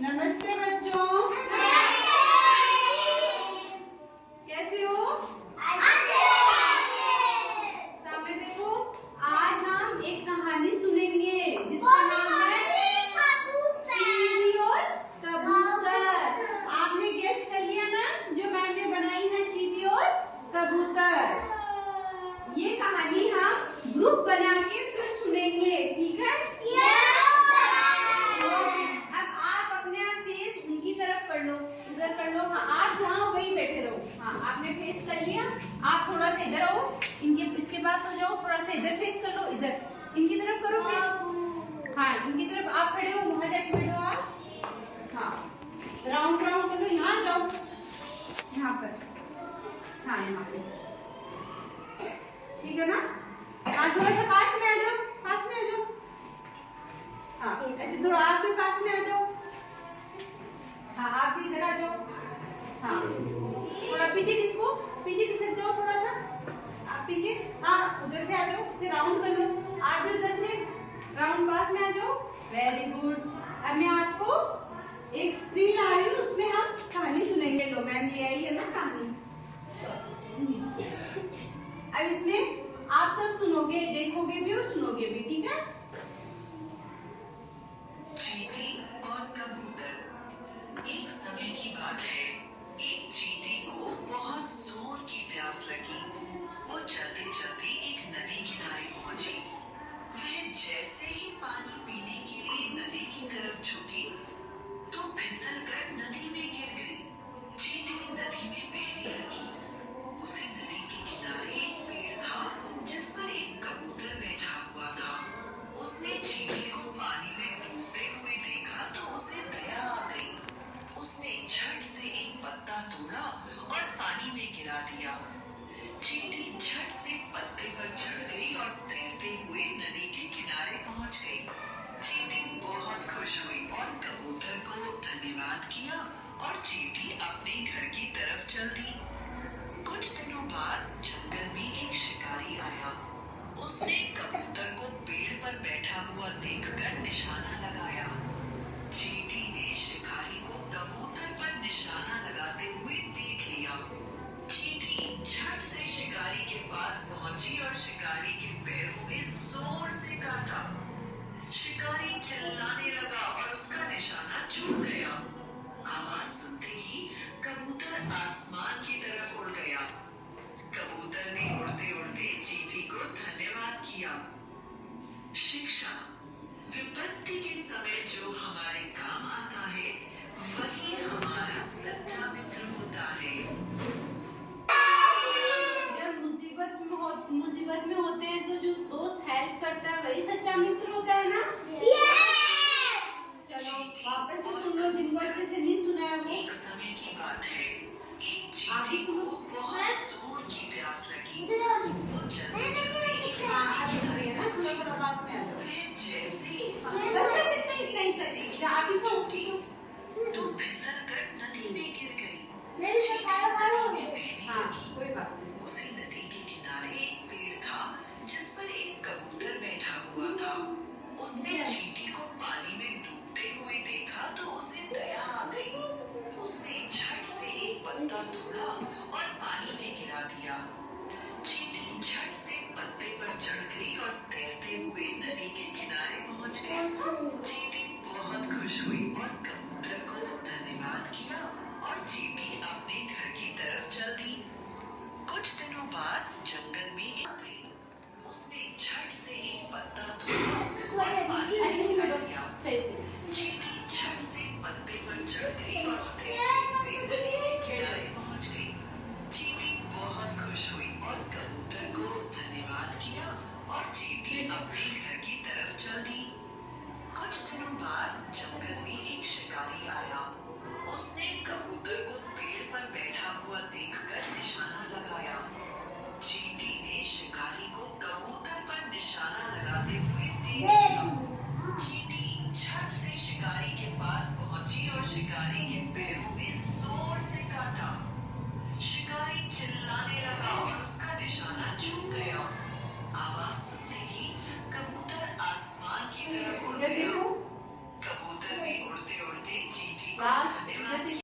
नमस्ते बच्चों, कैसे हो? सामने देखो, आज हम एक कहानी सुनेंगे जिसका नाम है चींटी और कबूतर। आपने गेस कर लिया ना, जो मैम ने बनाई है चींटी और कबूतर। ये कहानी हम ग्रुप बना के फिर सुनेंगे, ठीक है? कर लो, उधर कर लो। हाँ, आप जहाँ हो वहीं बैठे रहो। हाँ, आपने फेस कर लिया। आप थोड़ा सा इधर आओ, इनके इसके पास हो जाओ। थोड़ा सा इधर फेस कर लो, इधर इनकी तरफ करो फेस। हाँ, इनकी तरफ आप खड़े हो, वहाँ जाके बैठो आप। हाँ, राउंड राउंड कर लो, यहाँ जाओ, यहाँ पर। हाँ, यहाँ पे ठीक है ना? आप थोड़ा सा पास में आ जाओ, पास में आ जाओ। हाँ, ऐसे थोड़ा आप भी पास में आ जाओ। हाँ, आप भी इधर आ जाओ। हाँ, थोड़ा पीछे पीछे खिसक जाओ थोड़ा सा। आप पीछे, हाँ, उधर से आ जाओ, इसे राउंड कर लो। आप भी उधर से राउंड पास में आ जाओ। Very good. अब मैं आपको एक स्क्रीन ला रही हूँ, उसमें हम कहानी सुनेंगे। लो मैम, ये आई है ना कहानी। अब इसमें आप सब सुनोगे, देखोगे भी और सुनोगे भी, ठीक है? चींटी और कबूतर। एक समय की बात है, एक चींटी को बहुत जोर की प्यास लगी। वो चलते चलते एक नदी किनारे पहुंची। वह जैसे ही पानी पीने के लिए नदी की तरफ झुकी तो फिसलकर नदी में गिर गई। चींटी नदी में बहने लगी। उसी नदी के किनारे एक पेड़ था जिस पर एक कबूतर बैठा हुआ था। उसने चींटी को पानी में डूबते हुए देखा तो उसे दया आ गई। उसने झट से एक पत्ता तोड़ा और पानी में गिरा दिया। चींटी झट से पत्ते पर चढ़ गई और तैरते हुए नदी के किनारे पहुंच गई। चींटी बहुत खुश हुई और कबूतर को धन्यवाद किया और चींटी अपने घर की तरफ चल दी। कुछ दिनों बाद जंगल में एक शिकारी आया। उसने कबूतर को पेड़ पर बैठा हुआ देखकर निशाना लगाया। चींटी ने शिकारी को कबूतर पर निशाना लगाते हुए देख लिया। चींटी झट से शिकारी के पास पहुंची और शिकारी के पैरों में जोर से काटा। शिकारी चिल्लाने लगा और उसका निशाना चूक गया। आवाज सुनते ही कबूतर आसमान की तरफ उड़ गया। कबूतर ने उड़ते उड़ते चींटी को धन्यवाद किया। शिक्षा। विपत्ति के समय जो हमारे काम आता है वही हमारा सच्चा मित्र होता है। जब मुसीबत में होते हैं तो जो दोस्त हेल्प करता है वही सच्चा मित्र होता है ना? चलो वापस से सुन लो, जिनको अच्छे से नहीं सुना है वो। एक समय की बात है, एक चींटी को बहुत जोर की प्यास लगी। वो चलते चलते एक नदी किनारे पहुंची। वह जैसे ही नदी की तरफ छूटी तो फिसलकर नदी में गिर गई। चींटी नदी में बहने लगी। उसी नदी के किनारे एक पेड़ था जिस पर एक कबूतर बैठा हुआ था। उसने चींटी को पानी में डूबते हुए देखा तो उसे दया आ गई। उसने झट से एक पत्ता तोड़ा और पानी में गिरा दिया। चींटी झट से पत्ते पर चढ़ गई और तैरते हुए नदी के किनारे पहुंच गई। चींटी बहुत खुश हुई और कबूतर को धन्यवाद किया और चींटी अपने घर की तरफ चल दी। कुछ दिनों बाद जंगल में आ गई। उसने झट से एक पत्ता तोड़ा और पानी में गिरा दिया। चींटी झट से पत्ते पर चढ़ गई और तैरते हुए नदी के किनारे पहुंच गई। चींटी बहुत खुश हुई और कबूतर को धन्यवाद किया और चींटी अपने घर की तरफ चल दी। कुछ दिनों बाद जंगल में एक शिकारी आया। उसने कबूतर को पेड़ पर बैठा हुआ देखकर निशाना लगाया। चींटी ने शिकारी को कबूतर पर निशाना लगाते हुए देख लिया। चींटी झट से शिकारी के पास पहुंची और शिकारी के पैरों में जोर से काटा। शिकारी चिल्लाने लगा और उसका निशाना चूक गया। आवाज सुनते ही कबूतर आसमान की तरफ उड़ गया। कबूतर ने उड़ते उड़ते चींटी लास्ट जल्दी